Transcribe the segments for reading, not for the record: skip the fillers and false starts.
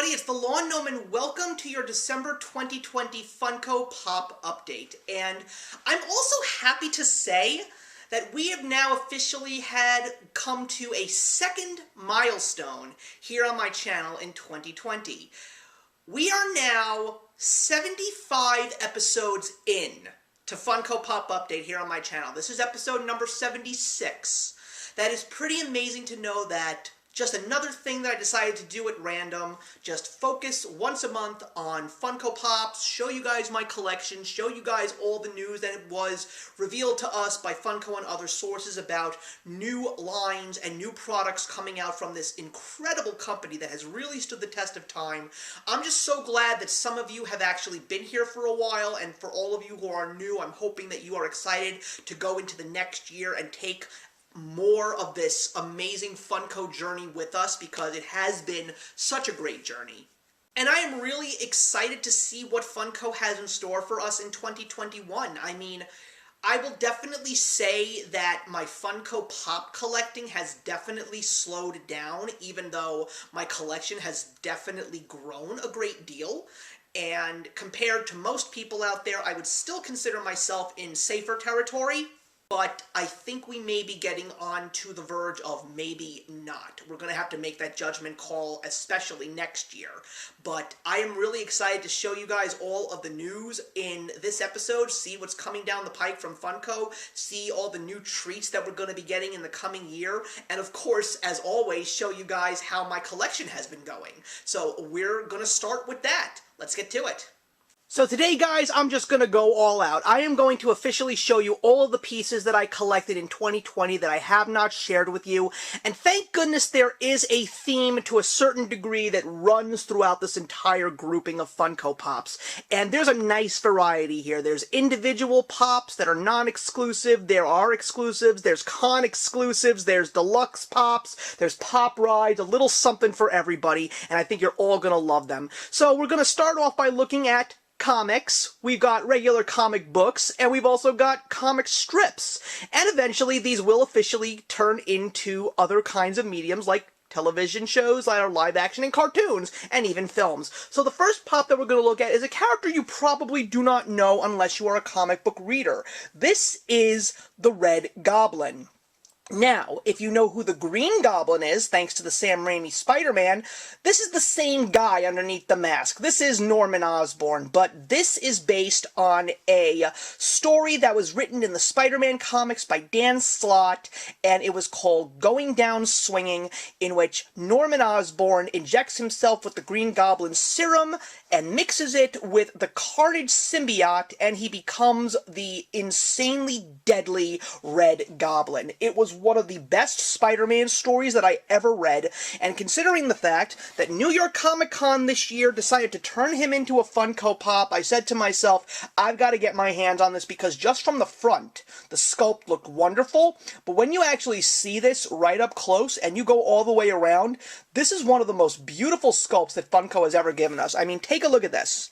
everybody, it's the Lawn Gnome and welcome to your December 2020 Funko Pop update. And I'm also happy to say that we have now officially come to a second milestone here on my channel in 2020. We are now 75 episodes in to Funko Pop Update here on my channel. This is episode number 76. That is pretty amazing to know that. Just another thing that I decided to do at random, just focus once a month on Funko Pops, show you guys my collection, show you guys all the news that it was revealed to us by Funko and other sources about new lines and new products coming out from this incredible company that has really stood the test of time. I'm just so glad that some of you have actually been here for a while, and for all of you who are new, I'm hoping that you are excited to go into the next year and take more of this amazing Funko journey with us, because it has been such a great journey. And I am really excited to see what Funko has in store for us in 2021. I mean, I will definitely say that my Funko Pop collecting has definitely slowed down, even though my collection has definitely grown a great deal. And compared to most people out there, I would still consider myself in safer territory. But I think we may be getting on to the verge of maybe not. We're going to have to make that judgment call, especially next year. But I am really excited to show you guys all of the news in this episode, see what's coming down the pike from Funko, see all the new treats that we're going to be getting in the coming year, and of course, as always, show you guys how my collection has been going. So we're going to start with that. Let's get to it. So today, guys, I'm just going to go all out. I am going to officially show you all of the pieces that I collected in 2020 that I have not shared with you. And thank goodness there is a theme to a certain degree that runs throughout this entire grouping of Funko Pops. And there's a nice variety here. There's individual Pops that are non-exclusive. There are exclusives. There's con exclusives. There's deluxe Pops. There's Pop Rides. A little something for everybody. And I think you're all going to love them. So we're going to start off by looking at comics, we've got regular comic books, and we've also got comic strips. And eventually these will officially turn into other kinds of mediums like television shows, live action, and cartoons, and even films. So the first pop that we're going to look at is a character you probably do not know unless you are a comic book reader. This is the Red Goblin. Now, if you know who the Green Goblin is, thanks to the Sam Raimi Spider-Man, this is the same guy underneath the mask. This is Norman Osborn, but this is based on a story that was written in the Spider-Man comics by Dan Slott, and it was called Going Down Swinging, in which Norman Osborn injects himself with the Green Goblin serum and mixes it with the Carnage symbiote, and he becomes the insanely deadly Red Goblin. It was one of the best Spider-Man stories that I ever read, and considering the fact that New York Comic Con this year decided to turn him into a Funko Pop, I said to myself, I've got to get my hands on this, because just from the front, the sculpt looked wonderful, but when you actually see this right up close, and you go all the way around, this is one of the most beautiful sculpts that Funko has ever given us. I mean, take a look at this.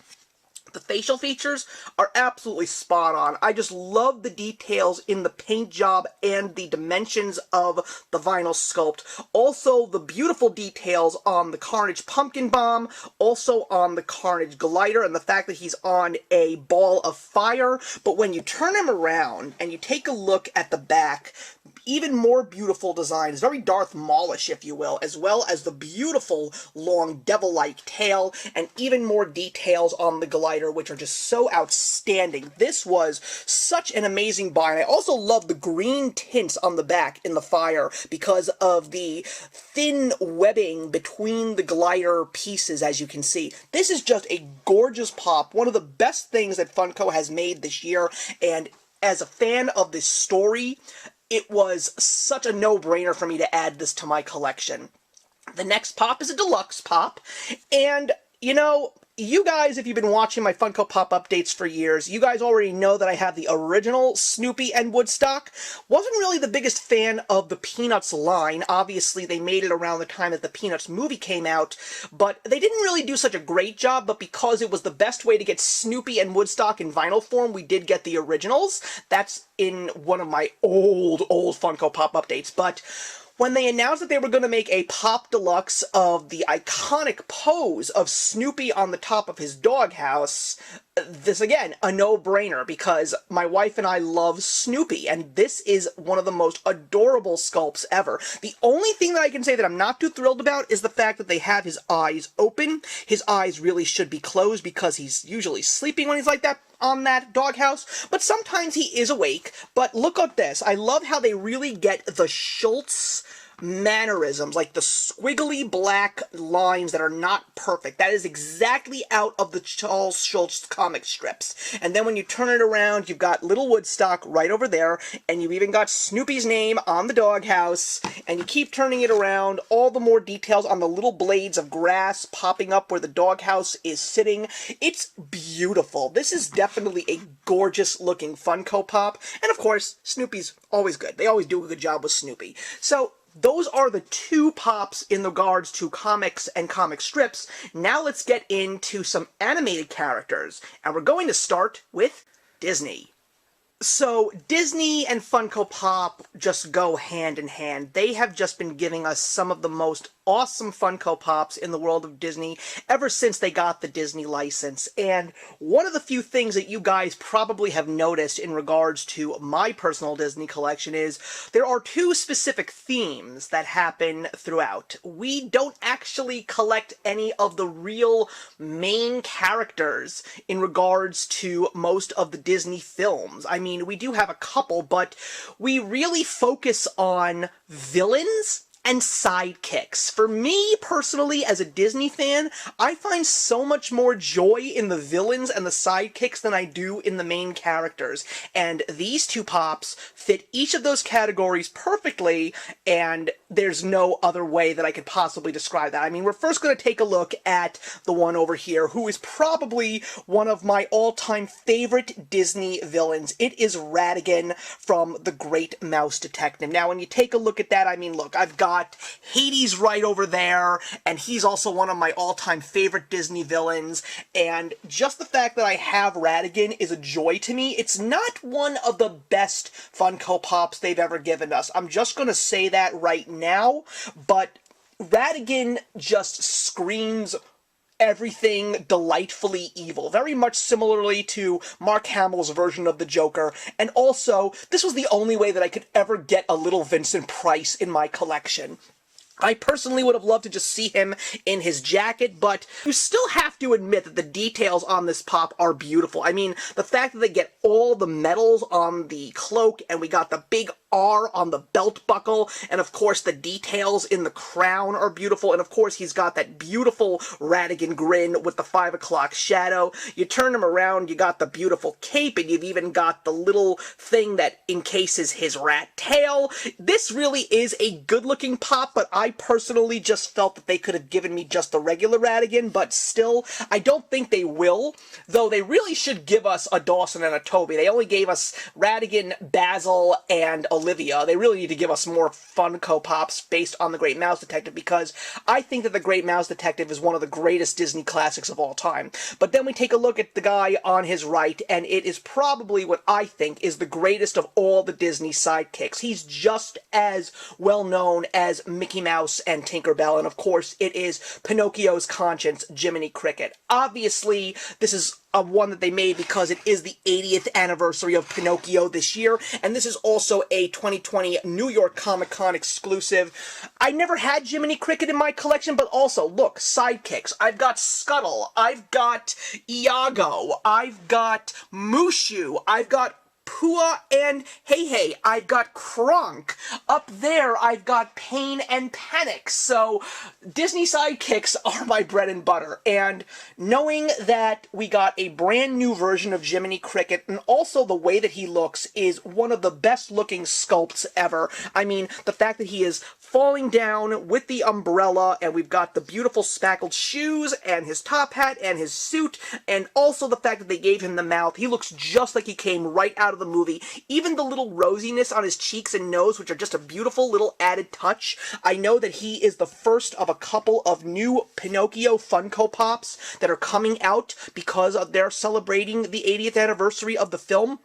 The facial features are absolutely spot on. I just love the details in the paint job and the dimensions of the vinyl sculpt. Also, the beautiful details on the Carnage Pumpkin Bomb, also on the Carnage Glider, and the fact that he's on a ball of fire. But when you turn him around and you take a look at the back, even more beautiful designs, very Darth Maulish, if you will, as well as the beautiful long devil-like tail, and even more details on the glider, which are just so outstanding. This was such an amazing buy, and I also love the green tints on the back in the fire because of the thin webbing between the glider pieces, as you can see. This is just a gorgeous pop, one of the best things that Funko has made this year, and as a fan of this story, it was such a no-brainer for me to add this to my collection. The next pop is a deluxe pop, and, you know, you guys, if you've been watching my Funko Pop updates for years, you guys already know that I have the original Snoopy and Woodstock. Wasn't really the biggest fan of the Peanuts line. Obviously, they made it around the time that the Peanuts movie came out, but they didn't really do such a great job, but because it was the best way to get Snoopy and Woodstock in vinyl form, we did get the originals. That's in one of my old Funko Pop updates, but when they announced that they were going to make a Pop Deluxe of the iconic pose of Snoopy on the top of his doghouse, this again, a no-brainer, because my wife and I love Snoopy, and this is one of the most adorable sculpts ever. The only thing that I can say that I'm not too thrilled about is the fact that they have his eyes open. His eyes really should be closed because he's usually sleeping when he's like that on that doghouse, but sometimes he is awake. But look at this. I love how they really get the Schultz mannerisms, like the squiggly black lines that are not perfect. That is exactly out of the Charles Schultz comic strips. And then when you turn it around, you've got Little Woodstock right over there, and you've even got Snoopy's name on the doghouse, and you keep turning it around, all the more details on the little blades of grass popping up where the doghouse is sitting. It's beautiful. This is definitely a gorgeous looking Funko Pop, and of course, Snoopy's always good. They always do a good job with Snoopy. So, those are the two pops in regards to comics and comic strips. Now let's get into some animated characters, and we're going to start with Disney. So, Disney and Funko Pop just go hand in hand. They have just been giving us some of the most awesome Funko Pops in the world of Disney ever since they got the Disney license. And one of the few things that you guys probably have noticed in regards to my personal Disney collection is there are two specific themes that happen throughout. We don't actually collect any of the real main characters in regards to most of the Disney films. I mean, we do have a couple, but we really focus on villains and sidekicks. For me, personally, as a Disney fan, I find so much more joy in the villains and the sidekicks than I do in the main characters. And these two pops fit each of those categories perfectly, and there's no other way that I could possibly describe that. I mean, we're first going to take a look at the one over here, who is probably one of my all-time favorite Disney villains. It is Ratigan from The Great Mouse Detective. Now, when you take a look at that, I mean, look, I've got Hades right over there, and he's also one of my all-time favorite Disney villains, and just the fact that I have Ratigan is a joy to me. It's not one of the best Funko Pops they've ever given us. I'm just going to say that right now, but Ratigan just screams everything delightfully evil, very much similarly to Mark Hamill's version of the Joker, and also, this was the only way that I could ever get a little Vincent Price in my collection. I personally would have loved to just see him in his jacket, but you still have to admit that the details on this pop are beautiful. I mean, the fact that they get all the medals on the cloak, and we got the big R on the belt buckle, and of course the details in the crown are beautiful, and of course he's got that beautiful Ratigan grin with the 5 o'clock shadow. You turn him around, you got the beautiful cape, and you've even got the little thing that encases his rat tail. This really is a good-looking pop, but I personally just felt that they could have given me just the regular Ratigan, but still, I don't think they will, though they really should give us a Dawson and a Toby. They only gave us Ratigan, Basil, and Olivia. They really need to give us more Funko Pops based on The Great Mouse Detective, because I think that The Great Mouse Detective is one of the greatest Disney classics of all time. But then we take a look at the guy on his right, and it is probably what I think is the greatest of all the Disney sidekicks. He's just as well known as Mickey Mouse and Tinkerbell, and of course it is Pinocchio's conscience, Jiminy Cricket. Obviously, this is one that they made because it is the 80th anniversary of Pinocchio this year, and this is also a 2020 New York Comic Con exclusive. I never had Jiminy Cricket in my collection, but also, look, sidekicks. I've got Scuttle, I've got Iago, I've got Mushu, I've got Pua and Hey Hey, I've got Kronk. Up there, I've got Pain and Panic. So, Disney sidekicks are my bread and butter. And knowing that we got a brand new version of Jiminy Cricket, and also the way that he looks is one of the best looking sculpts ever. I mean, the fact that he is falling down with the umbrella, and we've got the beautiful spackled shoes, and his top hat, and his suit, and also the fact that they gave him the mouth. He looks just like he came right out of the movie. Even the little rosiness on his cheeks and nose, which are just a beautiful little added touch. I know that he is the first of a couple of new Pinocchio Funko Pops that are coming out because they're celebrating the 80th anniversary of the film.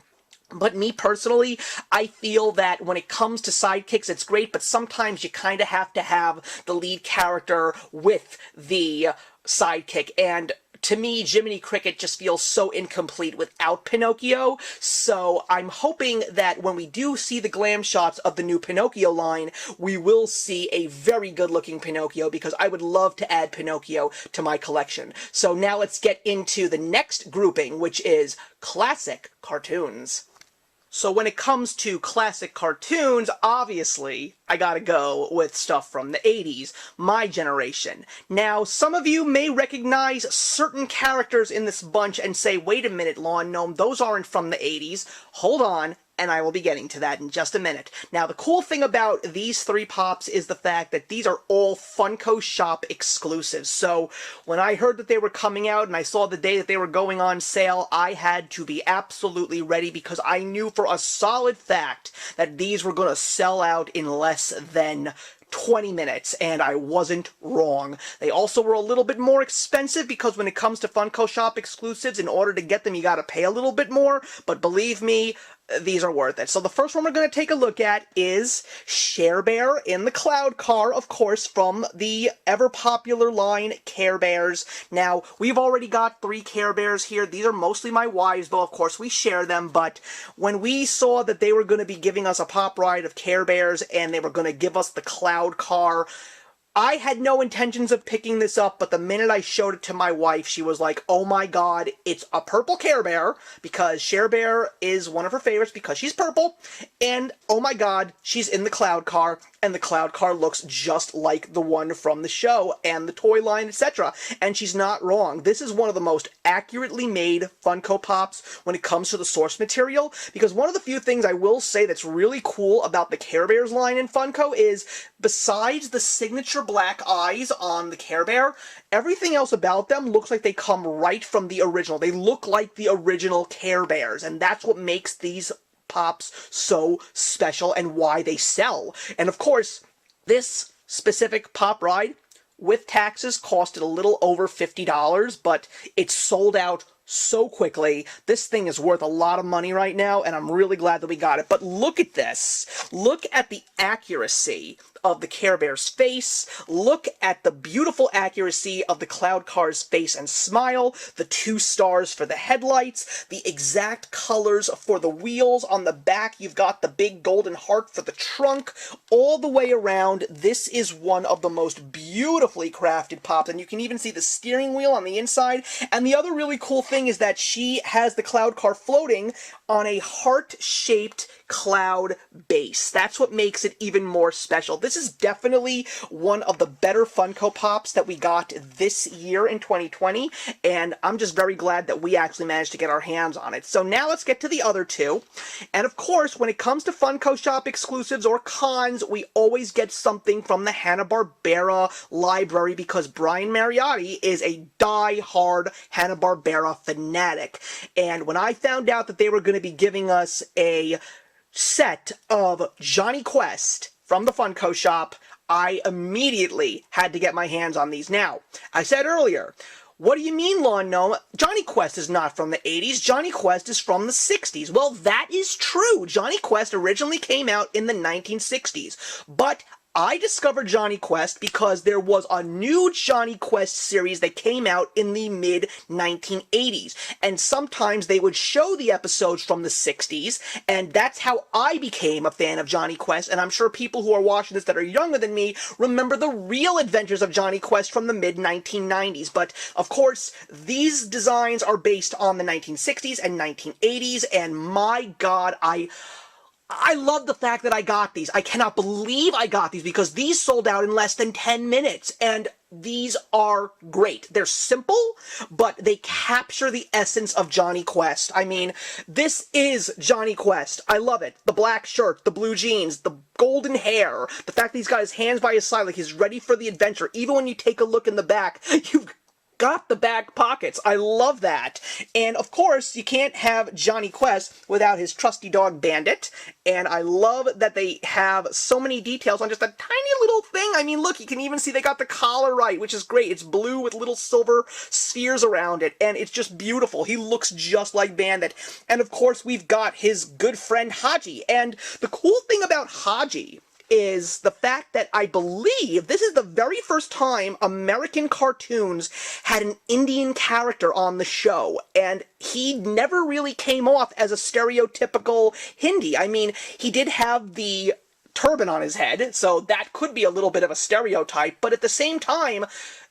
But me personally, I feel that when it comes to sidekicks, it's great, but sometimes you kind of have to have the lead character with the sidekick. And to me, Jiminy Cricket just feels so incomplete without Pinocchio, so I'm hoping that when we do see the glam shots of the new Pinocchio line, we will see a very good-looking Pinocchio, because I would love to add Pinocchio to my collection. So now let's get into the next grouping, which is classic cartoons. So when it comes to classic cartoons, obviously, I gotta go with stuff from the 80s, my generation. Now, some of you may recognize certain characters in this bunch and say, wait a minute, Lawn Gnome, those aren't from the 80s. Hold on, and I will be getting to that in just a minute. Now, the cool thing about these three Pops is the fact that these are all Funko Shop exclusives. So, when I heard that they were coming out and I saw the day that they were going on sale, I had to be absolutely ready, because I knew for a solid fact that these were going to sell out in less than 20 minutes, and I wasn't wrong. They also were a little bit more expensive, because when it comes to Funko Shop exclusives, in order to get them, you gotta pay a little bit more, but believe me, these are worth it. So the first one we're going to take a look at is Share Bear in the Cloud Car, of course, from the ever-popular line Care Bears. Now, we've already got 3 Care Bears here. These are mostly my wives, though, of course, we share them, but when we saw that they were going to be giving us a pop ride of Care Bears, and they were going to give us the Cloud Car, I had no intentions of picking this up, but the minute I showed it to my wife, she was like, oh my god, it's a purple Care Bear, because Share Bear is one of her favorites because she's purple, and oh my god, she's in the Cloud Car, and the Cloud Car looks just like the one from the show, and the toy line, etc. And she's not wrong. This is one of the most accurately made Funko Pops when it comes to the source material, because one of the few things I will say that's really cool about the Care Bears line in Funko is, besides the signature black eyes on the Care Bear, everything else about them looks like they come right from the original. They look like the original Care Bears, and that's what makes these Pops so special and why they sell. And of course, this specific Pop ride, with taxes, costed a little over $50, but it sold out so quickly. This thing is worth a lot of money right now, and I'm really glad that we got it. But look at this. Look at the accuracy of the Care Bear's face. Look at the beautiful accuracy of the Cloud Car's face and smile, the 2 stars for the headlights, the exact colors for the wheels. On the back, you've got the big golden heart for the trunk. All the way around, this is one of the most beautifully crafted Pops, and you can even see the steering wheel on the inside. And the other really cool thing is that she has the Cloud Car floating on a heart-shaped cloud base. That's what makes it even more special. This is definitely one of the better Funko Pops that we got this year in 2020, and I'm just very glad that we actually managed to get our hands on it. So now let's get to the other 2. And of course, when it comes to Funko Shop exclusives or cons, we always get something from the Hanna-Barbera library, because Brian Mariotti is a die-hard Hanna-Barbera fanatic. And when I found out that they were going to be giving us a set of Johnny Quest from the Funko Shop, I immediately had to get my hands on these. Now, I said earlier, what do you mean, Lawn Gnome? Johnny Quest is not from the 80s. Johnny Quest is from the 60s. Well, that is true. Johnny Quest originally came out in the 1960s. But I discovered Johnny Quest because there was a new Johnny Quest series that came out in the mid-1980s, and sometimes they would show the episodes from the 60s, and that's how I became a fan of Johnny Quest. And I'm sure people who are watching this that are younger than me remember the real adventures of Johnny Quest from the mid-1990s. But, of course, these designs are based on the 1960s and 1980s, and my god, I love the fact that I got these. I cannot believe I got these, because these sold out in less than 10 minutes, and these are great. They're simple, but they capture the essence of Johnny Quest. I mean, this is Johnny Quest. I love it. The black shirt, the blue jeans, the golden hair, the fact that he's got his hands by his side like he's ready for the adventure. Even when you take a look in the back, got the back pockets. I love that. And of course, you can't have Johnny Quest without his trusty dog Bandit. And I love that they have so many details on just a tiny little thing. I mean, look, you can even see they got the collar right, which is great. It's blue with little silver spheres around it, and it's just beautiful. He looks just like Bandit. And of course, we've got his good friend Haji. And the cool thing about Haji is the fact that I believe this is the very first time American cartoons had an Indian character on the show, and he never really came off as a stereotypical Hindi. I mean, he did have the turban on his head, so that could be a little bit of a stereotype, but at the same time,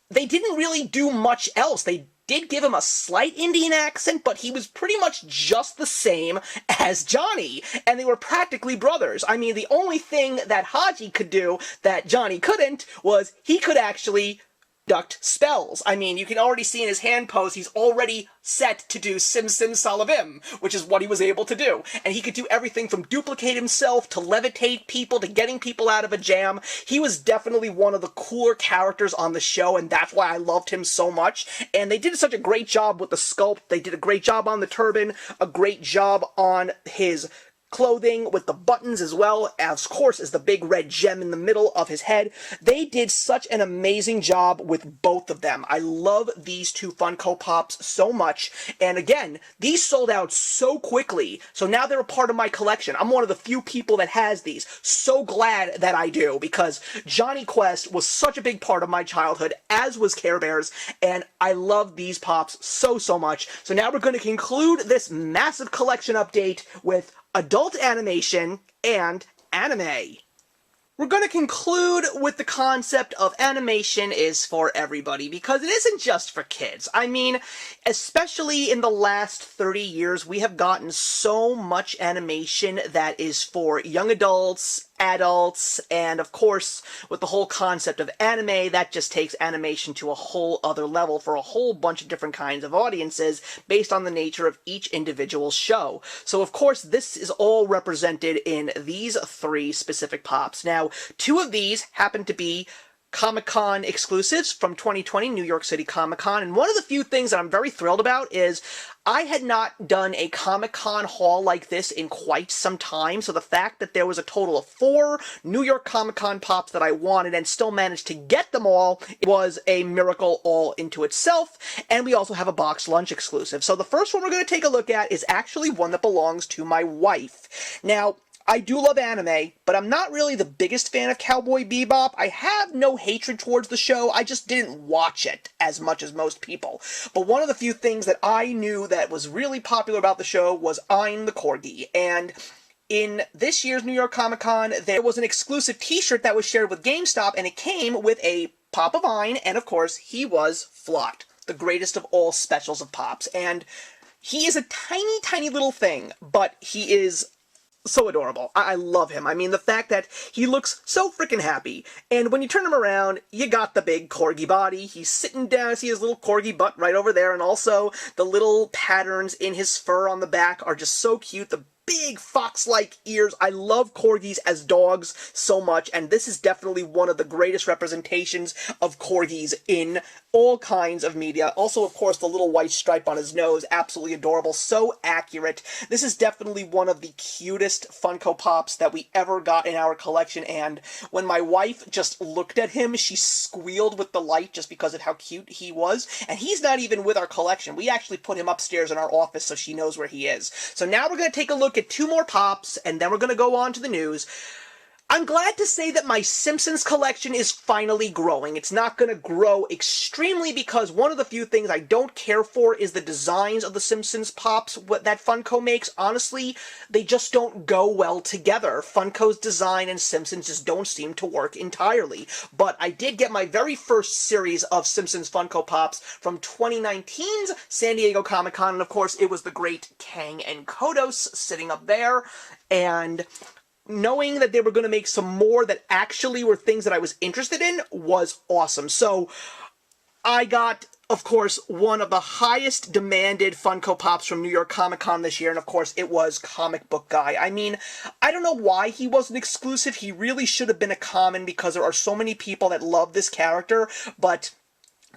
they didn't really do much else. They did give him a slight Indian accent, but he was pretty much just the same as Johnny, and they were practically brothers. I mean, the only thing that Haji could do that Johnny couldn't was he could actually duct spells. I mean, you can already see in his hand pose, he's already set to do Sim Sim Salabim, which is what he was able to do. And he could do everything from duplicate himself, to levitate people, to getting people out of a jam. He was definitely one of the cooler characters on the show, and that's why I loved him so much. And they did such a great job with the sculpt. They did a great job on the turban, a great job on his clothing with the buttons as well, as of course is the big red gem in the middle of his head. They did such an amazing job with both of them. I love these two Funko Pops so much, and again, these sold out so quickly, so now they're a part of my collection. I'm one of the few people that has these. So glad that I do, because Johnny Quest was such a big part of my childhood, as was Care Bears, and I love these Pops so much. So now we're going to conclude this massive collection update with adult animation and anime. We're going to conclude with the concept of animation is for everybody, because it isn't just for kids. I mean, especially in the last 30 years, we have gotten so much animation that is for young adults, adults, and of course, with the whole concept of anime, that just takes animation to a whole other level for a whole bunch of different kinds of audiences based on the nature of each individual show. So of course, this is all represented in these three specific Pops. Now, two of these happen to be Comic-Con exclusives from 2020, New York City Comic-Con, and one of the few things that I'm very thrilled about is I had not done a Comic-Con haul like this in quite some time, so the fact that there was a total of 4 New York Comic-Con Pops that I wanted and still managed to get them all was a miracle all into itself, and we also have a BoxLunch exclusive. So the first one we're going to take a look at is actually one that belongs to my wife. Now, I do love anime, but I'm not really the biggest fan of Cowboy Bebop. I have no hatred towards the show, I just didn't watch it as much as most people. But one of the few things that I knew that was really popular about the show was I'm the Corgi, and in this year's New York Comic Con, there was an exclusive t-shirt that was shared with GameStop, and it came with a Pop of Ein, and of course, he was Flot, the greatest of all specials of Pops. And he is a tiny little thing, but he is so adorable. I love him. I mean, the fact that he looks so freaking happy. And when you turn him around, you got the big corgi body. He's sitting down. See his little corgi butt right over there. And also, the little patterns in his fur on the back are just so cute. The big fox-like ears. I love corgis as dogs so much, and this is definitely one of the greatest representations of corgis in all kinds of media. Also, of course, the little white stripe on his nose, absolutely adorable, so accurate. This is definitely one of the cutest Funko Pops that we ever got in our collection, and when my wife just looked at him, she squealed with delight just because of how cute he was, and he's not even with our collection. We actually put him upstairs in our office so she knows where he is. So now we're going to take a look at 2 more Pops, and then we're going to go on to the news. I'm glad to say that my Simpsons collection is finally growing. It's not going to grow extremely because one of the few things I don't care for is the designs of the Simpsons Pops that Funko makes. Honestly, they just don't go well together. Funko's design and Simpsons just don't seem to work entirely. But I did get my very first series of Simpsons Funko Pops from 2019's San Diego Comic-Con, and of course it was the great Kang and Kodos sitting up there, and knowing that they were going to make some more that actually were things that I was interested in was awesome. So I got, of course, one of the highest demanded Funko Pops from New York Comic Con this year, and of course it was Comic Book Guy. I mean, I don't know why he wasn't exclusive. He really should have been a common because there are so many people that love this character, but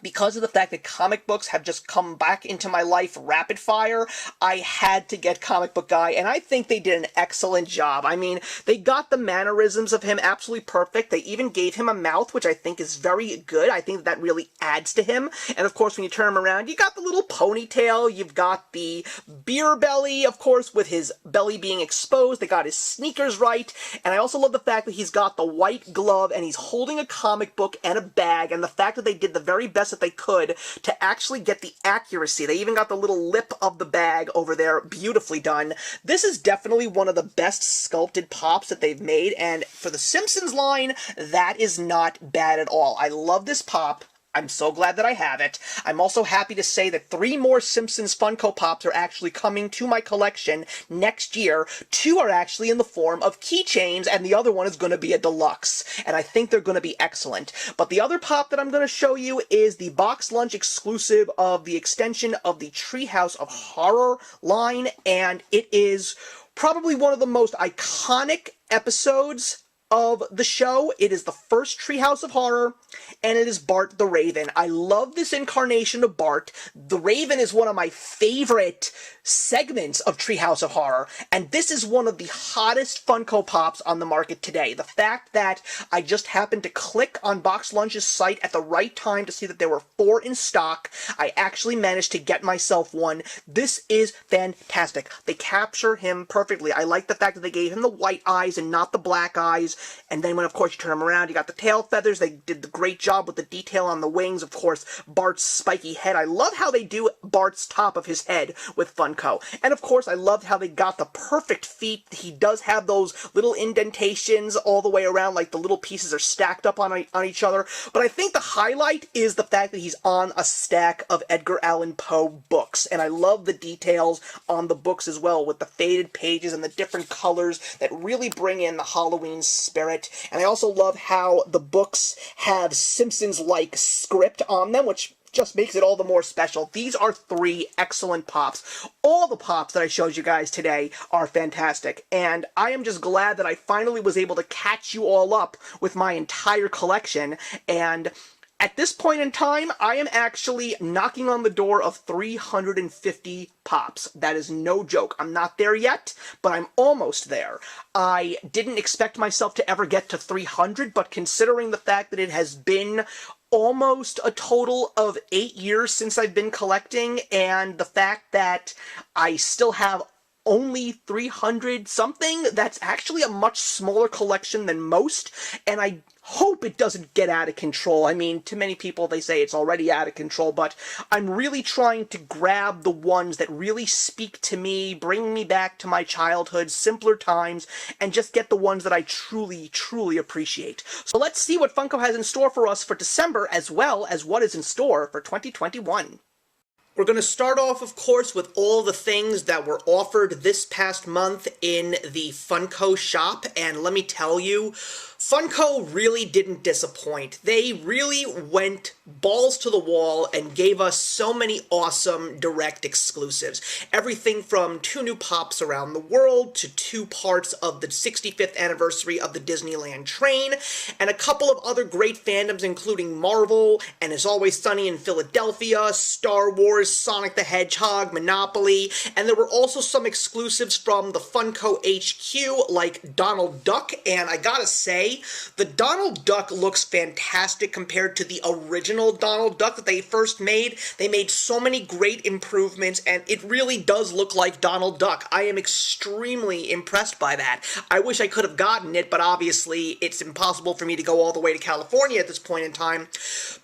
because of the fact that comic books have just come back into my life rapid fire, I had to get Comic Book Guy, and I think they did an excellent job. I mean, they got the mannerisms of him absolutely perfect. They even gave him a mouth, which I think is very good. I think that really adds to him. And of course, when you turn him around, you got the little ponytail, you've got the beer belly, of course, with his belly being exposed. They got his sneakers right. And I also love the fact that he's got the white glove, and he's holding a comic book and a bag, and the fact that they did the very best that they could to actually get the accuracy. They even got the little lip of the bag over there beautifully done. This is definitely one of the best sculpted Pops that they've made, and for the Simpsons line, that is not bad at all. I love this Pop. I'm so glad that I have it. I'm also happy to say that 3 more Simpsons Funko Pops are actually coming to my collection next year. 2 are actually in the form of keychains, and the other one is going to be a deluxe. And I think they're going to be excellent. But the other Pop that I'm going to show you is the BoxLunch exclusive of the extension of the Treehouse of Horror line, and it is probably one of the most iconic episodes of the show. It is the first Treehouse of Horror, and it is Bart the Raven. I love this incarnation of Bart. The Raven is one of my favorite segments of Treehouse of Horror, and this is one of the hottest Funko Pops on the market today. The fact that I just happened to click on BoxLunch's site at the right time to see that there were 4 in stock, I actually managed to get myself one. This is fantastic. They capture him perfectly. I like the fact that they gave him the white eyes and not the black eyes. And then when, of course, you turn him around, you got the tail feathers. They did the great job with the detail on the wings. Of course, Bart's spiky head. I love how they do Bart's top of his head with Funko. And, of course, I loved how they got the perfect feet. He does have those little indentations all the way around, like the little pieces are stacked up on each other. But I think the highlight is the fact that he's on a stack of Edgar Allan Poe books. And I love the details on the books as well, with the faded pages and the different colors that really bring in the Halloween spirit. And I also love how the books have Simpsons-like script on them, which just makes it all the more special. These are 3 excellent Pops. All the Pops that I showed you guys today are fantastic, and I am just glad that I finally was able to catch you all up with my entire collection, and at this point in time, I am actually knocking on the door of 350 Pops. That is no joke. I'm not there yet, but I'm almost there. I didn't expect myself to ever get to 300, but considering the fact that it has been almost a total of 8 years since I've been collecting, and the fact that I still have only 300 something, that's actually a much smaller collection than most, and I hope it doesn't get out of control. I mean, to many people they say it's already out of control, but I'm really trying to grab the ones that really speak to me, bring me back to my childhood, simpler times, and just get the ones that I truly, truly appreciate. So let's see what Funko has in store for us for December, as well as what is in store for 2021. We're going to start off, of course, with all the things that were offered this past month in the Funko shop, and let me tell you, Funko really didn't disappoint. They really went balls to the wall and gave us so many awesome direct exclusives. Everything from 2 new Pops around the world to 2 parts of the 65th anniversary of the Disneyland train, and a couple of other great fandoms including Marvel and It's Always Sunny in Philadelphia, Star Wars, Sonic the Hedgehog, Monopoly, and there were also some exclusives from the Funko HQ like Donald Duck, and I gotta say, the Donald Duck looks fantastic compared to the original Donald Duck that they first made. They made so many great improvements, and it really does look like Donald Duck. I am extremely impressed by that. I wish I could have gotten it, but obviously it's impossible for me to go all the way to California at this point in time.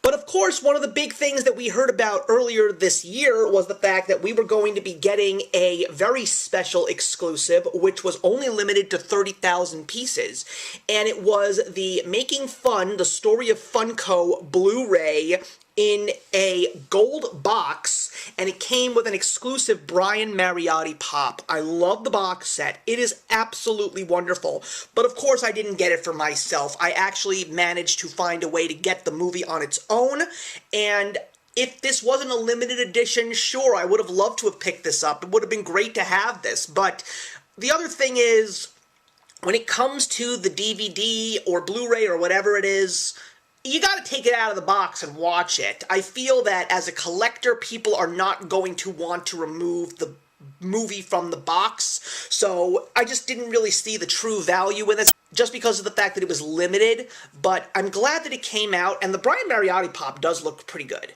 But of course, one of the big things that we heard about earlier this year was the fact that we were going to be getting a very special exclusive, which was only limited to 30,000 pieces, and it was the Making Fun, the Story of Funko Blu-ray in a gold box, and it came with an exclusive Brian Mariotti Pop. I love the box set. It is absolutely wonderful. But of course I didn't get it for myself. I actually managed to find a way to get the movie on its own, and if this wasn't a limited edition, sure, I would have loved to have picked this up. It would have been great to have this, but the other thing is, when it comes to the DVD or Blu-ray or whatever it is, you gotta take it out of the box and watch it. I feel that as a collector, people are not going to want to remove the movie from the box, so I just didn't really see the true value in this, just because of the fact that it was limited, but I'm glad that it came out, and the Brian Mariotti pop does look pretty good.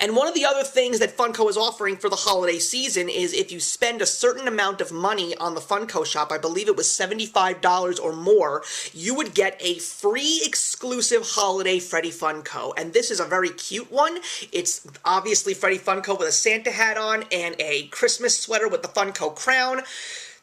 And one of the other things that Funko is offering for the holiday season is if you spend a certain amount of money on the Funko shop, I believe it was $75 or more, you would get a free exclusive holiday Freddy Funko. And this is a very cute one. It's obviously Freddy Funko with a Santa hat on and a Christmas sweater with the Funko crown.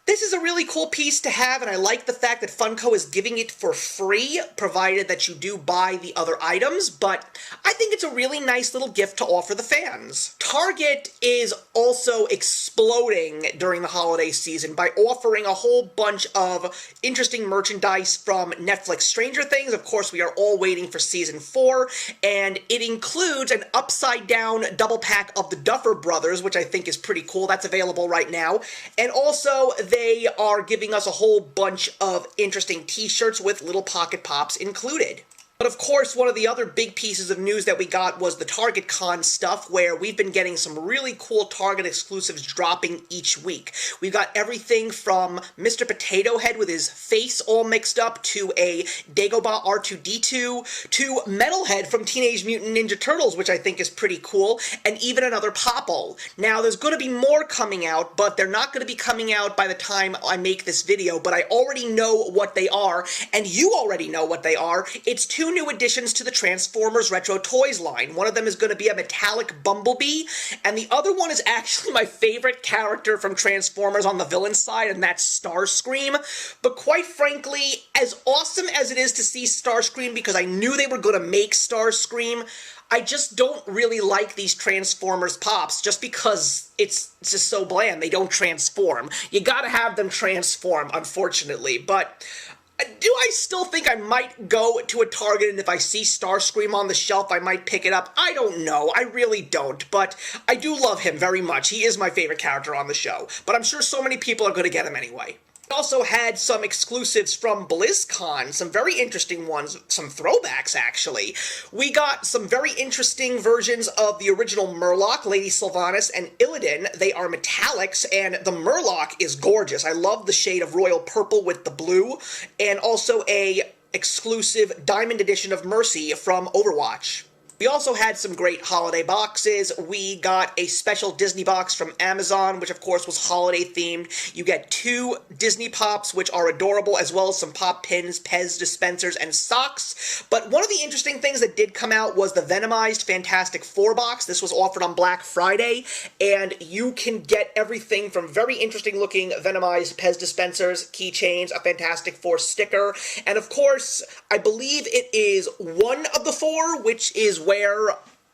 This is a really cool piece to have, and I like the fact that Funko is giving it for free, provided that you do buy the other items, but I think it's a really nice little gift to offer the fans. Target is also exploding during the holiday season by offering a whole bunch of interesting merchandise from Netflix Stranger Things. Of course, we are all waiting for Season 4, and it includes an upside-down double pack of the Duffer Brothers, which I think is pretty cool. That's available right now. And also, they are giving us a whole bunch of interesting t-shirts with little pocket pops included. But of course, one of the other big pieces of news that we got was the Target Con stuff, where we've been getting some really cool Target exclusives dropping each week. We've got everything from Mr. Potato Head with his face all mixed up, to a Dagobah R2-D2, to Metalhead from Teenage Mutant Ninja Turtles, which I think is pretty cool, and even another Popple. Now, there's going to be more coming out, but they're not going to be coming out by the time I make this video, but I already know what they are, and you already know what they are. It's two new additions to the Transformers Retro Toys line. One of them is going to be a metallic Bumblebee, and the other one is actually my favorite character from Transformers on the villain side, and that's Starscream. But quite frankly, as awesome as it is to see Starscream, because I knew they were going to make Starscream, I just don't really like these Transformers Pops, just because it's just so bland. They don't transform. You gotta have them transform, unfortunately, but do I still think I might go to a Target, and if I see Starscream on the shelf, I might pick it up? I don't know. I really don't. But I do love him very much. He is my favorite character on the show. But I'm sure so many people are going to get him anyway. We also had some exclusives from BlizzCon, some very interesting ones, some throwbacks actually. We got some very interesting versions of the original Murloc, Lady Sylvanas, and Illidan. They are metallics, and the Murloc is gorgeous. I love the shade of royal purple with the blue, and also a exclusive Diamond Edition of Mercy from Overwatch. We also had some great holiday boxes. We got a special Disney box from Amazon, which of course was holiday themed. You get 2 Disney Pops, which are adorable, as well as some pop pins, Pez dispensers, and socks. But one of the interesting things that did come out was the Venomized Fantastic Four box. This was offered on Black Friday, and you can get everything from very interesting looking Venomized Pez dispensers, keychains, a Fantastic Four sticker, and of course, I believe it is one of the 4, which is where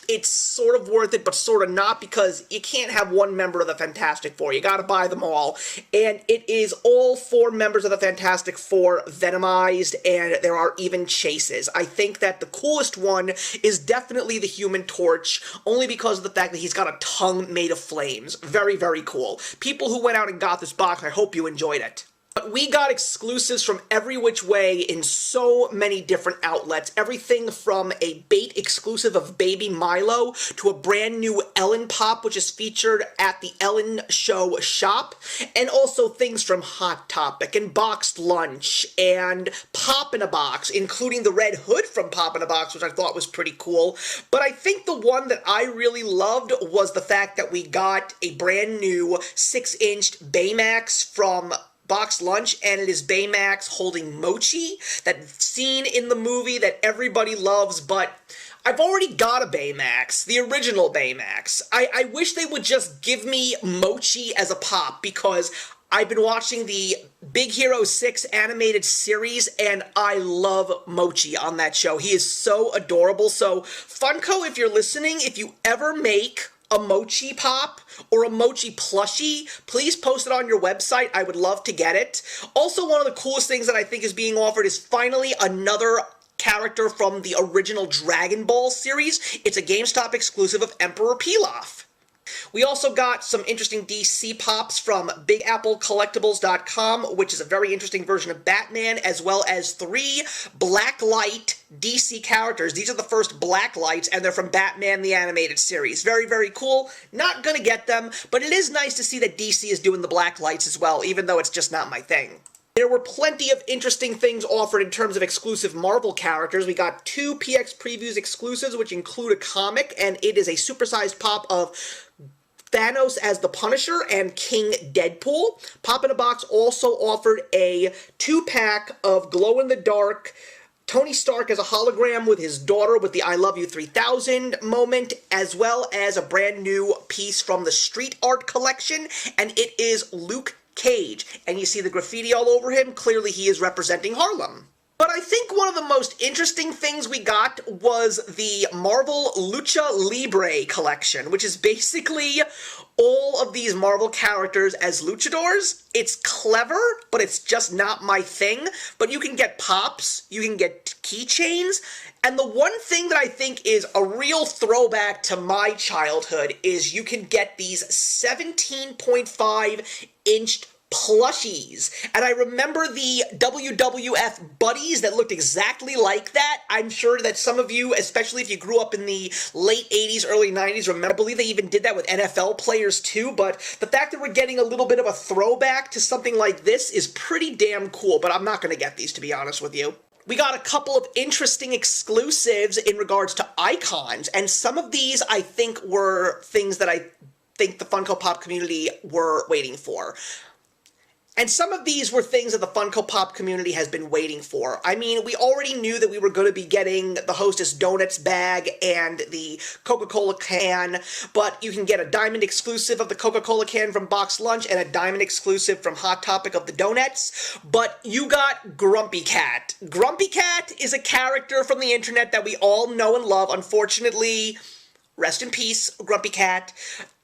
it's sort of worth it, but sort of not, because you can't have one member of the Fantastic Four. You gotta buy them all. And it is all 4 members of the Fantastic Four venomized, and there are even chases. I think that the coolest one is definitely the Human Torch, only because of the fact that he's got a tongue made of flames. Very, very cool. People who went out and got this box, I hope you enjoyed it. But we got exclusives from every which way in so many different outlets. Everything from a bait exclusive of Baby Milo to a brand new Ellen Pop, which is featured at the Ellen Show shop. And also things from Hot Topic and BoxLunch and Pop in a Box, including the Red Hood from Pop in a Box, which I thought was pretty cool. But I think the one that I really loved was the fact that we got a brand new 6-inch Baymax from BoxLunch, and it is Baymax holding Mochi, that scene in the movie that everybody loves, but I've already got a Baymax, the original Baymax. I wish they would just give me Mochi as a pop, because I've been watching the Big Hero 6 animated series, and I love Mochi on that show. He is so adorable. So, Funko, if you're listening, if you ever make a Mochi Pop or a Mochi plushie, please post it on your website. I would love to get it. Also, one of the coolest things that I think is being offered is finally another character from the original Dragon Ball series. It's a GameStop exclusive of Emperor Pilaf. We also got some interesting DC Pops from BigAppleCollectibles.com, which is a very interesting version of Batman, as well as 3 Blacklight DC characters. These are the first Blacklights, and they're from Batman the Animated Series. Very, very cool. Not gonna get them, but it is nice to see that DC is doing the Blacklights as well, even though it's just not my thing. There were plenty of interesting things offered in terms of exclusive Marvel characters. We got 2 PX Previews exclusives, which include a comic, and it is a supersized pop of Thanos as the Punisher and King Deadpool. Pop in a Box also offered a 2-pack of glow-in-the-dark Tony Stark as a hologram with his daughter with the I Love You 3000 moment, as well as a brand new piece from the Street Art collection, and it is Luke Cage. And you see the graffiti all over him. Clearly he is representing Harlem. But I think one of the most interesting things we got was the Marvel Lucha Libre collection, which is basically all of these Marvel characters as luchadors. It's clever, but it's just not my thing. But you can get pops, you can get keychains, and the one thing that I think is a real throwback to my childhood is you can get these 17.5-inch plushies. And I remember the WWF buddies that looked exactly like that. I'm sure that some of you, especially if you grew up in the late 80s, early 90s, remember, I believe they even did that with NFL players too, but the fact that we're getting a little bit of a throwback to something like this is pretty damn cool, but I'm not going to get these, to be honest with you. We got a couple of interesting exclusives in regards to icons, and some of these I think were things that I think the Funko Pop community were waiting for. And some of these were things that the Funko Pop community has been waiting for. I mean, we already knew that we were going to be getting the Hostess Donuts bag and the Coca-Cola can, but you can get a diamond exclusive of the Coca-Cola can from BoxLunch and a diamond exclusive from Hot Topic of the donuts, but you got Grumpy Cat. Grumpy Cat is a character from the internet that we all know and love. Unfortunately, rest in peace, Grumpy Cat,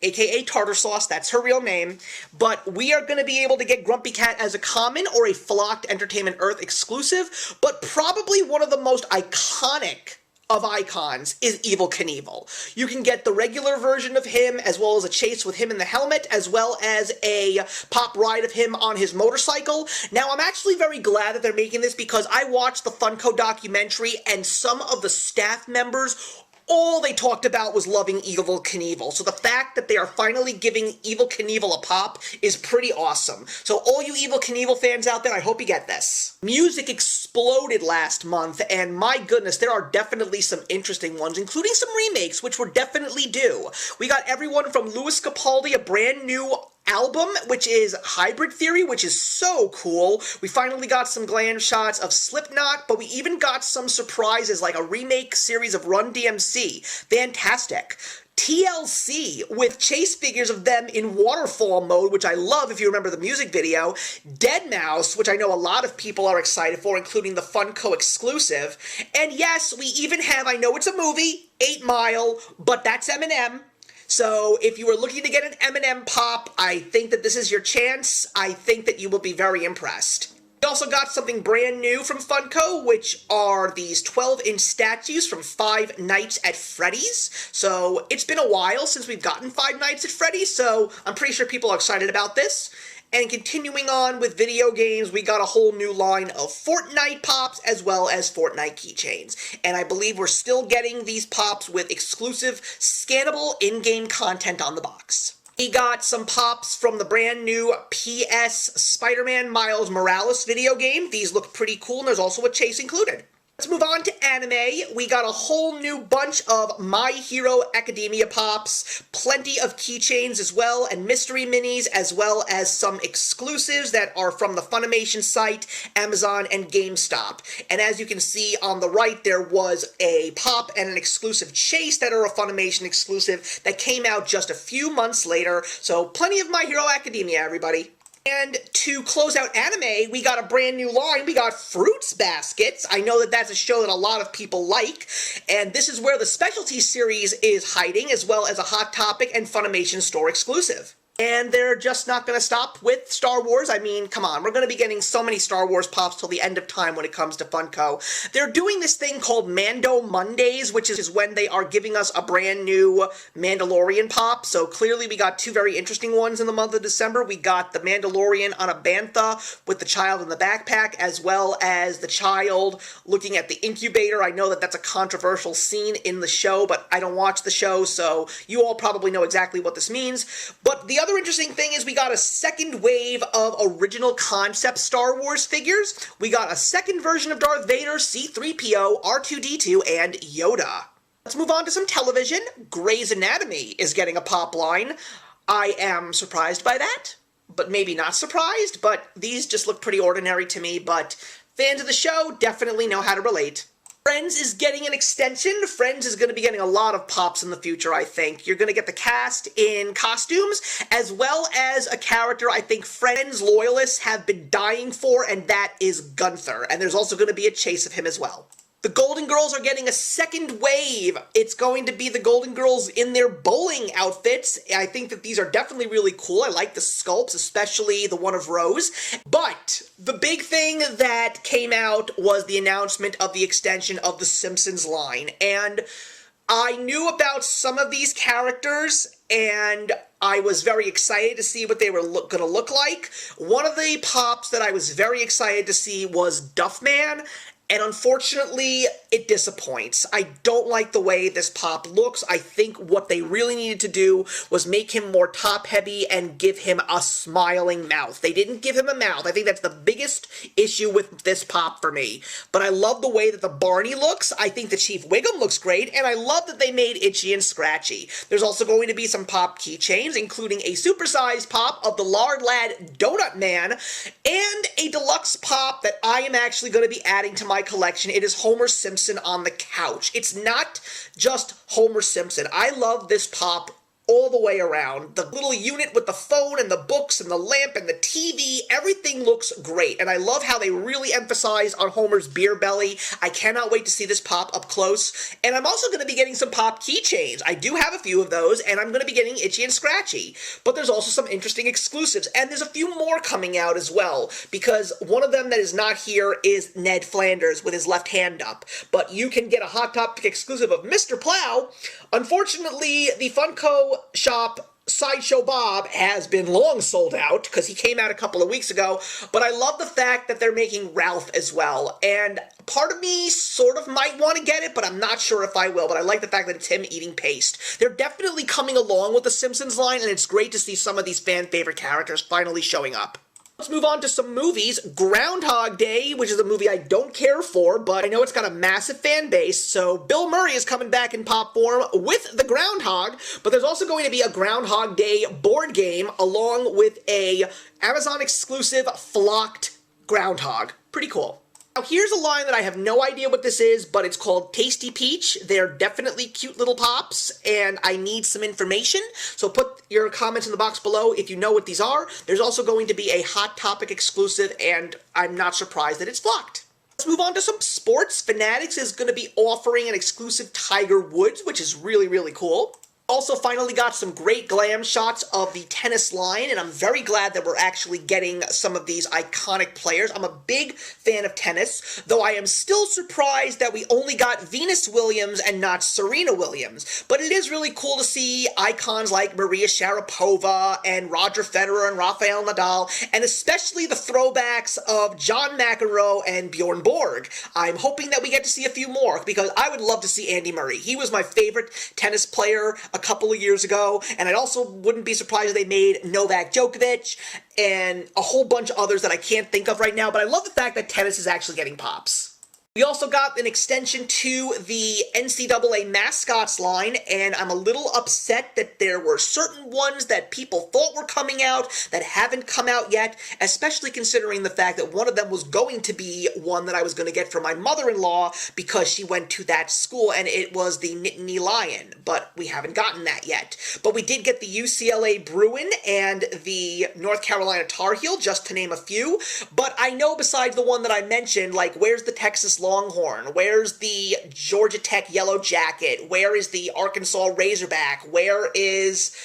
aka Tartar Sauce, that's her real name. But we are going to be able to get Grumpy Cat as a common or a Flocked Entertainment Earth exclusive, but probably one of the most iconic of icons is Evel Knievel. You can get the regular version of him, as well as a chase with him in the helmet, as well as a pop ride of him on his motorcycle. Now, I'm actually very glad that they're making this because I watched the Funko documentary, and some of the staff members, all they talked about was loving Evel Knievel. So the fact that they are finally giving Evel Knievel a pop is pretty awesome. So all you Evel Knievel fans out there, I hope you get this. Music exploded last month, and my goodness, there are definitely some interesting ones, including some remakes, which were definitely due. We got everyone from Louis Capaldi, a brand new album, which is Hybrid Theory, which is so cool. We finally got some glam shots of Slipknot, but we even got some surprises like a remake series of Run DMC. Fantastic. TLC with chase figures of them in waterfall mode, which I love if you remember the music video. Deadmau5, which I know a lot of people are excited for, including the Funko exclusive. And yes, we even have, I know it's a movie, 8 Mile, but that's Eminem. So if you were looking to get an M&M pop, I think that this is your chance. I think that you will be very impressed. We also got something brand new from Funko, which are these 12-inch statues from Five Nights at Freddy's. So it's been a while since we've gotten Five Nights at Freddy's, so I'm pretty sure people are excited about this. And continuing on with video games, we got a whole new line of Fortnite pops as well as Fortnite keychains. And I believe we're still getting these pops with exclusive scannable in-game content on the box. We got some pops from the brand new PS Spiderman Miles Morales video game. These look pretty cool, and there's also a chase included. Let's move on to anime. We got a whole new bunch of My Hero Academia pops, plenty of keychains as well, and mystery minis, as well as some exclusives that are from the Funimation site, Amazon, and GameStop. And as you can see on the right, there was a pop and an exclusive chase that are a Funimation exclusive that came out just a few months later. So plenty of My Hero Academia, everybody. And to close out anime, we got a brand new line. We got Fruits Baskets. I know that that's a show that a lot of people like, and this is where the Specialty series is hiding, as well as a Hot Topic and Funimation store exclusive. And they're just not going to stop with Star Wars. I mean, come on, we're going to be getting so many Star Wars Pops till the end of time when it comes to Funko. They're doing this thing called Mando Mondays, which is when they are giving us a brand new Mandalorian Pop. So clearly we got two very interesting ones in the month of December. We got the Mandalorian on a bantha with the child in the backpack, as well as the child looking at the incubator. I know that that's a controversial scene in the show, but I don't watch the show, so you all probably know exactly what this means. But the other interesting thing is we got a second wave of original concept Star Wars figures. We got a second version of Darth Vader, C-3PO, R2-D2, and Yoda. Let's move on to some television. Grey's Anatomy is getting a pop line. I am surprised by that, but maybe not surprised, but these just look pretty ordinary to me, but fans of the show definitely know how to relate. Friends is getting an extension. Friends is going to be getting a lot of pops in the future, I think. You're going to get the cast in costumes, as well as a character I think Friends loyalists have been dying for, and that is Gunther. And there's also going to be a chase of him as well. The Golden Girls are getting a second wave. It's going to be the Golden Girls in their bowling outfits. I think that these are definitely really cool. I like the sculpts, especially the one of Rose. But the big thing that came out was the announcement of the extension of the Simpsons line. And I knew about some of these characters, and I was very excited to see what they were going to look like. One of the pops that I was very excited to see was Duffman. And unfortunately, it disappoints. I don't like the way this pop looks. I think what they really needed to do was make him more top-heavy and give him a smiling mouth. They didn't give him a mouth. I think that's the biggest issue with this pop for me. But I love the way that the Barney looks. I think the Chief Wiggum looks great, and I love that they made Itchy and Scratchy. There's also going to be some pop keychains, including a supersized pop of the Lard Lad Donut Man, and a deluxe pop that I am actually going to be adding to my collection. It is Homer Simpson on the couch. It's not just Homer Simpson. I love this pop all the way around. The little unit with the phone and the books and the lamp and the TV, everything looks great. And I love how they really emphasize on Homer's beer belly. I cannot wait to see this pop up close. And I'm also going to be getting some pop keychains. I do have a few of those, and I'm going to be getting Itchy and Scratchy. But there's also some interesting exclusives, and there's a few more coming out as well, because one of them that is not here is Ned Flanders with his left hand up. But you can get a Hot Topic exclusive of Mr. Plow. Unfortunately, the Funko shop Sideshow Bob has been long sold out because he came out a couple of weeks ago, but I love the fact that they're making Ralph as well, and part of me sort of might want to get it, but I'm not sure if I will, but I like the fact that it's him eating paste. They're definitely coming along with the Simpsons line, and it's great to see some of these fan-favorite characters finally showing up. Let's move on to some movies. Groundhog Day, which is a movie I don't care for, but I know it's got a massive fan base, so Bill Murray is coming back in pop form with the Groundhog, but there's also going to be a Groundhog Day board game along with a Amazon exclusive flocked Groundhog. Pretty cool. Now here's a line that I have no idea what this is, but it's called Tasty Peach. They're definitely cute little pops, and I need some information, so put your comments in the box below if you know what these are. There's also going to be a Hot Topic exclusive, and I'm not surprised that it's flocked. Let's move on to some sports. Fanatics is going to be offering an exclusive Tiger Woods, which is really, really cool. Also finally got some great glam shots of the tennis line, and I'm very glad that we're actually getting some of these iconic players. I'm a big fan of tennis, though I am still surprised that we only got Venus Williams and not Serena Williams. But it is really cool to see icons like Maria Sharapova and Roger Federer and Rafael Nadal, and especially the throwbacks of John McEnroe and Bjorn Borg. I'm hoping that we get to see a few more, because I would love to see Andy Murray. He was my favorite tennis player a couple of years ago, and I also wouldn't be surprised if they made Novak Djokovic and a whole bunch of others that I can't think of right now, but I love the fact that tennis is actually getting pops. We also got an extension to the NCAA Mascots line, and I'm a little upset that there were certain ones that people thought were coming out that haven't come out yet, especially considering the fact that one of them was going to be one that I was going to get for my mother-in-law because she went to that school, and it was the Nittany Lion, but we haven't gotten that yet. But we did get the UCLA Bruin and the North Carolina Tar Heel, just to name a few, but I know besides the one that I mentioned, like, where's the Texas Longhorn? Where's the Georgia Tech Yellow Jacket? Where is the Arkansas Razorback? Where is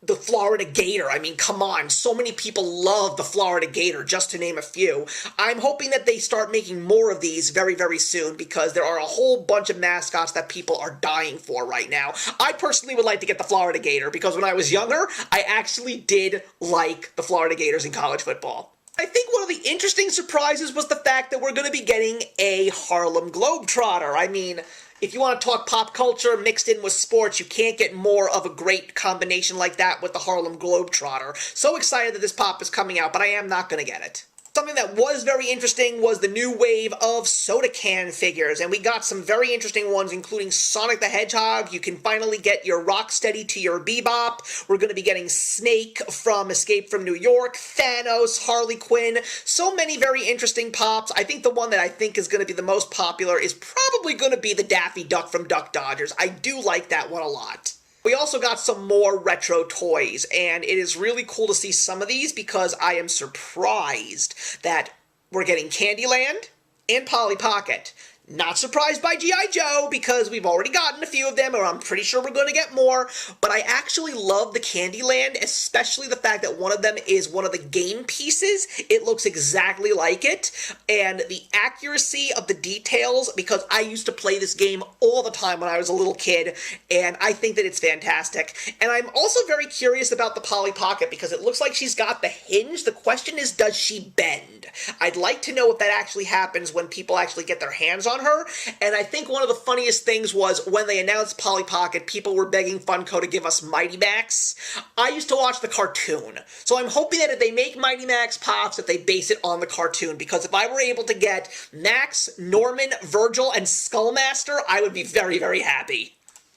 the Florida Gator. I mean, come on, so many people love the Florida Gator, just to name a few. I'm hoping that they start making more of these very, very soon, because there are a whole bunch of mascots that people are dying for right now. I personally would like to get the Florida Gator, because when I was younger, I actually did like the Florida Gators in college football. I think one of the interesting surprises was the fact that we're going to be getting a Harlem Globetrotter. I mean, if you want to talk pop culture mixed in with sports, you can't get more of a great combination like that with the Harlem Globetrotter. So excited that this pop is coming out, but I am not going to get it. Something that was very interesting was the new wave of soda can figures, and we got some very interesting ones, including Sonic the Hedgehog. You can finally get your Rocksteady to your Bebop. We're going to be getting Snake from Escape from New York, Thanos, Harley Quinn. So many very interesting pops. I think the one that I think is going to be the most popular is probably going to be the Daffy Duck from Duck Dodgers. I do like that one a lot. We also got some more retro toys, and it is really cool to see some of these because I am surprised that we're getting Candyland and Polly Pocket. Not surprised by G.I. Joe, because we've already gotten a few of them, or I'm pretty sure we're going to get more, but I actually love the Candyland, especially the fact that one of them is one of the game pieces. It looks exactly like it, and the accuracy of the details, because I used to play this game all the time when I was a little kid, and I think that it's fantastic. And I'm also very curious about the Polly Pocket, because it looks like she's got the hinge. The question is, does she bend? I'd like to know if that actually happens when people actually get their hands on her, and I think one of the funniest things was when they announced Polly Pocket, people were begging Funko to give us Mighty Max. I used to watch the cartoon, so I'm hoping that if they make Mighty Max Pops, that they base it on the cartoon, because if I were able to get Max, Norman, Virgil, and Skullmaster, I would be very, very happy.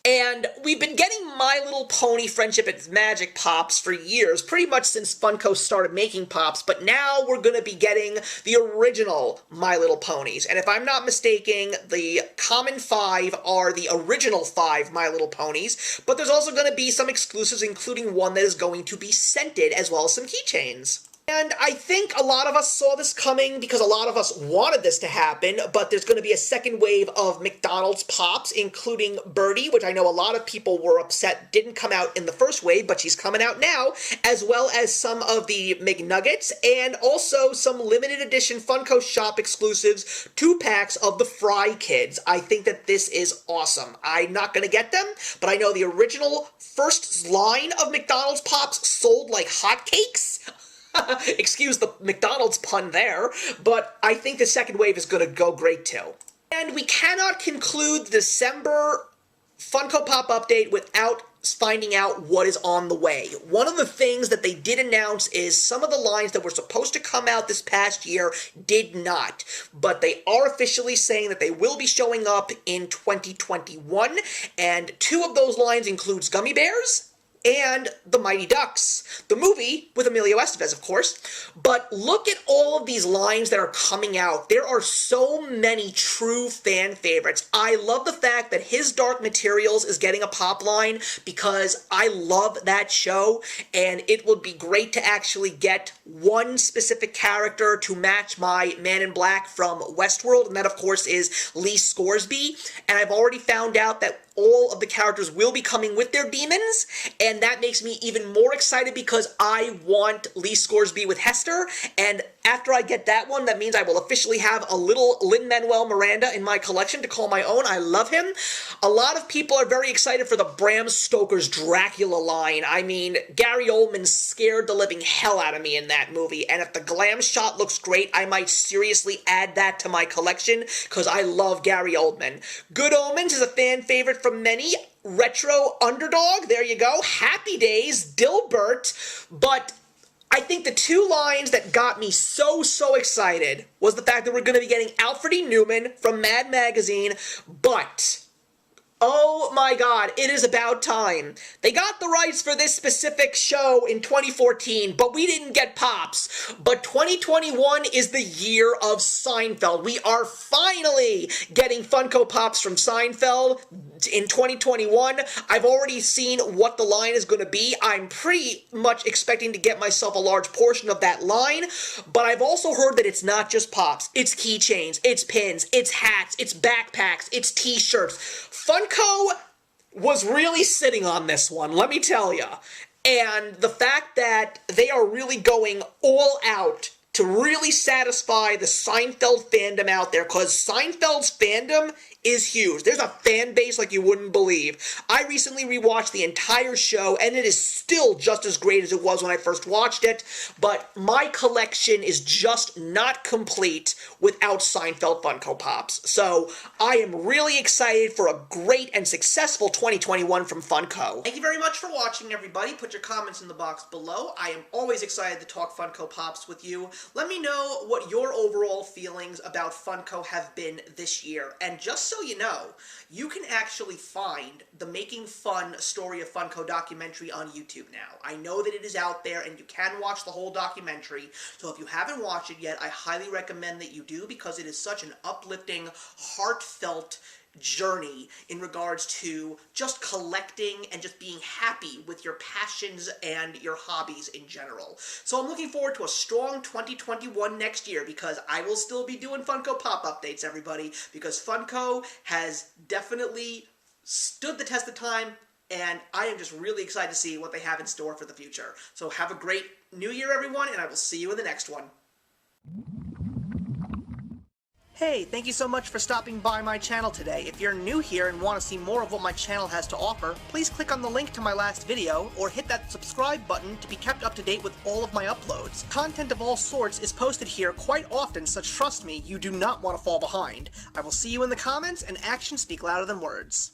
And we've been getting My Little Pony Friendship and Magic Pops for years, pretty much since Funko started making Pops, but now we're going to be getting the original My Little Ponies. And if I'm not mistaken, the common 5 are the original 5 My Little Ponies, but there's also going to be some exclusives, including one that is going to be scented, as well as some keychains. And I think a lot of us saw this coming because a lot of us wanted this to happen, but there's going to be a second wave of McDonald's Pops, including Birdie, which I know a lot of people were upset didn't come out in the first wave, but she's coming out now, as well as some of the McNuggets, and also some limited edition Funko Shop exclusives, 2-packs of the Fry Kids. I think that this is awesome. I'm not going to get them, but I know the original first line of McDonald's Pops sold like hotcakes. Excuse the McDonald's pun there, but I think the second wave is going to go great too. And we cannot conclude the December Funko Pop update without finding out what is on the way. One of the things that they did announce is some of the lines that were supposed to come out this past year did not, but they are officially saying that they will be showing up in 2021, and 2 of those lines includes Gummy Bears and The Mighty Ducks, the movie with Emilio Estevez, of course. But look at all of these lines that are coming out. There are so many true fan favorites. I love the fact that His Dark Materials is getting a pop line, because I love that show, and it would be great to actually get one specific character to match my Man in Black from Westworld, and that, of course, is Lee Scoresby. And I've already found out that all of the characters will be coming with their demons, and that makes me even more excited because I want Lee Scoresby with Hester, and after I get that one, that means I will officially have a little Lin-Manuel Miranda in my collection to call my own. I love him. A lot of people are very excited for the Bram Stoker's Dracula line. I mean, Gary Oldman scared the living hell out of me in that movie, and if the glam shot looks great, I might seriously add that to my collection, because I love Gary Oldman. Good Omens is a fan favorite from many. Retro Underdog, there you go. Happy Days, Dilbert, but I think the 2 lines that got me so excited was the fact that we're going to be getting Alfred E. Newman from Mad Magazine, but oh my god, it is about time. They got the rights for this specific show in 2014, but we didn't get Pops. But 2021 is the year of Seinfeld. We are finally getting Funko Pops from Seinfeld in 2021. I've already seen what the line is going to be. I'm pretty much expecting to get myself a large portion of that line, but I've also heard that it's not just Pops. It's keychains, it's pins, it's hats, it's backpacks, it's t-shirts. Funko was really sitting on this one, let me tell ya. And the fact that they are really going all out to really satisfy the Seinfeld fandom out there, because Seinfeld's fandom is huge. There's a fan base like you wouldn't believe. I recently rewatched the entire show, and it is still just as great as it was when I first watched it, but my collection is just not complete without Seinfeld Funko Pops. So I am really excited for a great and successful 2021 from Funko. Thank you very much for watching, everybody. Put your comments in the box below. I am always excited to talk Funko Pops with you. Let me know what your overall feelings about Funko have been this year. And just so you know, you can actually find the Making Fun Story of Funko documentary on YouTube now. I know that it is out there and you can watch the whole documentary, so if you haven't watched it yet, I highly recommend that you do, because it is such an uplifting, heartfelt journey in regards to just collecting and just being happy with your passions and your hobbies in general. So I'm looking forward to a strong 2021 next year, because I will still be doing Funko Pop updates, everybody, because Funko has definitely stood the test of time, and I am just really excited to see what they have in store for the future. So have a great new year, everyone, and I will see you in the next one. Hey, thank you so much for stopping by my channel today. If you're new here and want to see more of what my channel has to offer, please click on the link to my last video, or hit that subscribe button to be kept up to date with all of my uploads. Content of all sorts is posted here quite often, so trust me, you do not want to fall behind. I will see you in the comments, and actions speak louder than words.